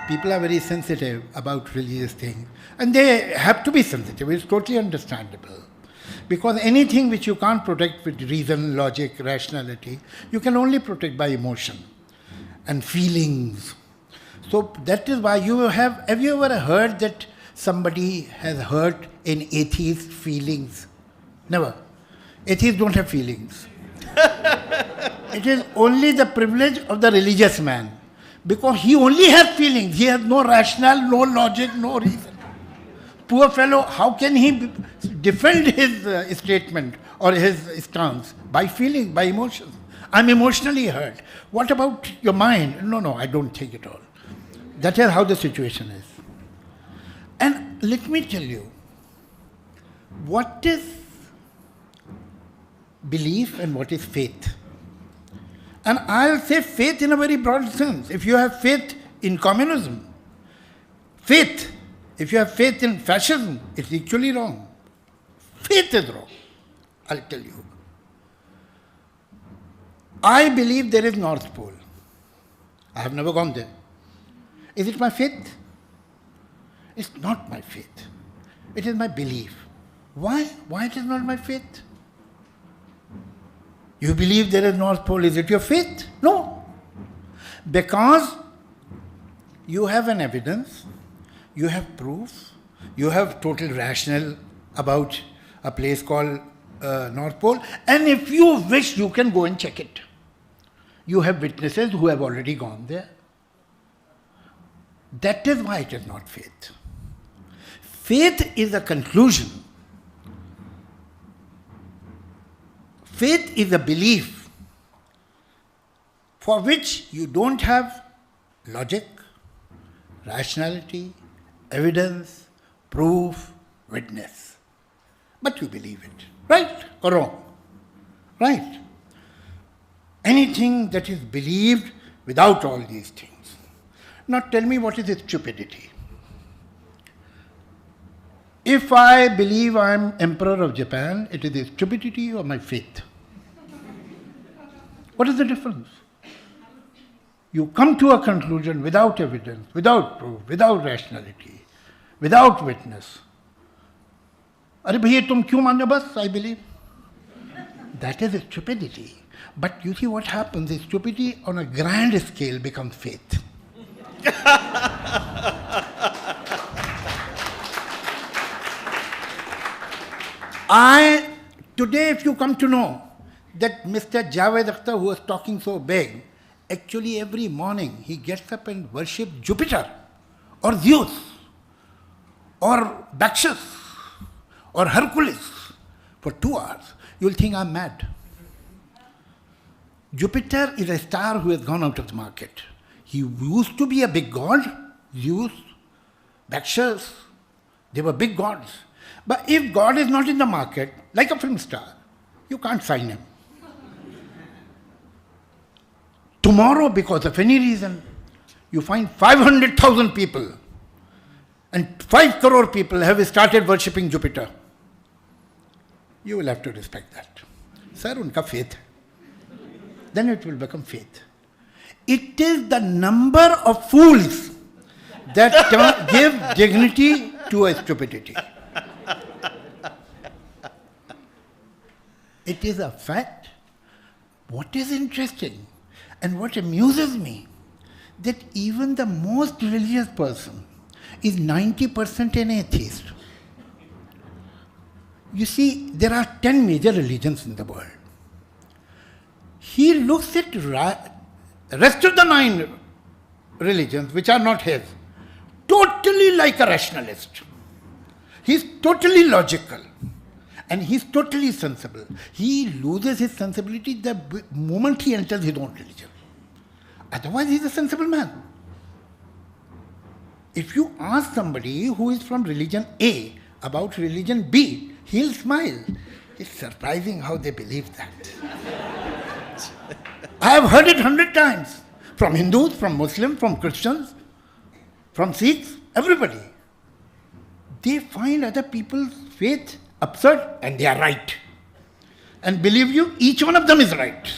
People are very sensitive about religious things. And they have to be sensitive. It's totally understandable. Because anything which you can't protect with reason, logic, rationality, you can only protect by emotion and feelings. So that is why have you ever heard that somebody has hurt an atheist's feelings? Never. Atheists don't have feelings. It is only the privilege of the religious man. Because he only has feelings. He has no rationale, no logic, no reason. Poor fellow, how can he defend his statement or his stance? By feelings, by emotions. I'm emotionally hurt. What about your mind? No, I don't take it all. That is how the situation is. And let me tell you, what is belief and what is faith? And I'll say faith in a very broad sense. If you have faith in communism, if you have faith in fascism, it's equally wrong. Faith is wrong, I'll tell you. I believe there is North Pole. I have never gone there. Is it my faith? It's not my faith. It is my belief. Why? Why it is not my faith? You believe there is North Pole, is it your faith? No. Because you have an evidence, you have proof, you have total rationale about a place called North Pole, and if you wish, you can go and check it. You have witnesses who have already gone there. That is why it is not faith. Faith is a conclusion. Faith is a belief for which you don't have logic, rationality, evidence, proof, witness. But you believe it. Right or wrong? Right. Anything that is believed without all these things. Now tell me, what is stupidity? If I believe I am Emperor of Japan, it is a stupidity or my faith? What is the difference? You come to a conclusion without evidence, without proof, without rationality, without witness. Arey bhaiya tum kyun mane bas, I believe. That is stupidity. But you see what happens, is stupidity on a grand scale becomes faith. Today if you come to know that Mr. Javed Akhtar, who was talking so big, actually every morning he gets up and worships Jupiter or Zeus or Bakshas or Hercules for 2 hours, you'll think I'm mad. Jupiter is a star who has gone out of the market. He used to be a big god, Zeus, Bakshas, they were big gods. But if God is not in the market, like a film star, you can't sign him. Tomorrow, because of any reason, you find 500,000 people and 5 crore people have started worshipping Jupiter. You will have to respect that. Sir, unka faith. Then it will become faith. It is the number of fools that give dignity to a stupidity. It is a fact. What is interesting and what amuses me, that even the most religious person is 90% an atheist. You see, there are 10 major religions in the world. He looks at the rest of the 9 religions, which are not his, totally like a rationalist. He's totally logical. And he's totally sensible. He loses his sensibility the moment he enters his own religion. Otherwise, he's a sensible man. If you ask somebody who is from religion A about religion B, he'll smile. It's surprising how they believe that. I have heard it 100 times. From Hindus, from Muslims, from Christians, from Sikhs, everybody. They find other people's faith absurd, and they are right. And believe you, each one of them is right.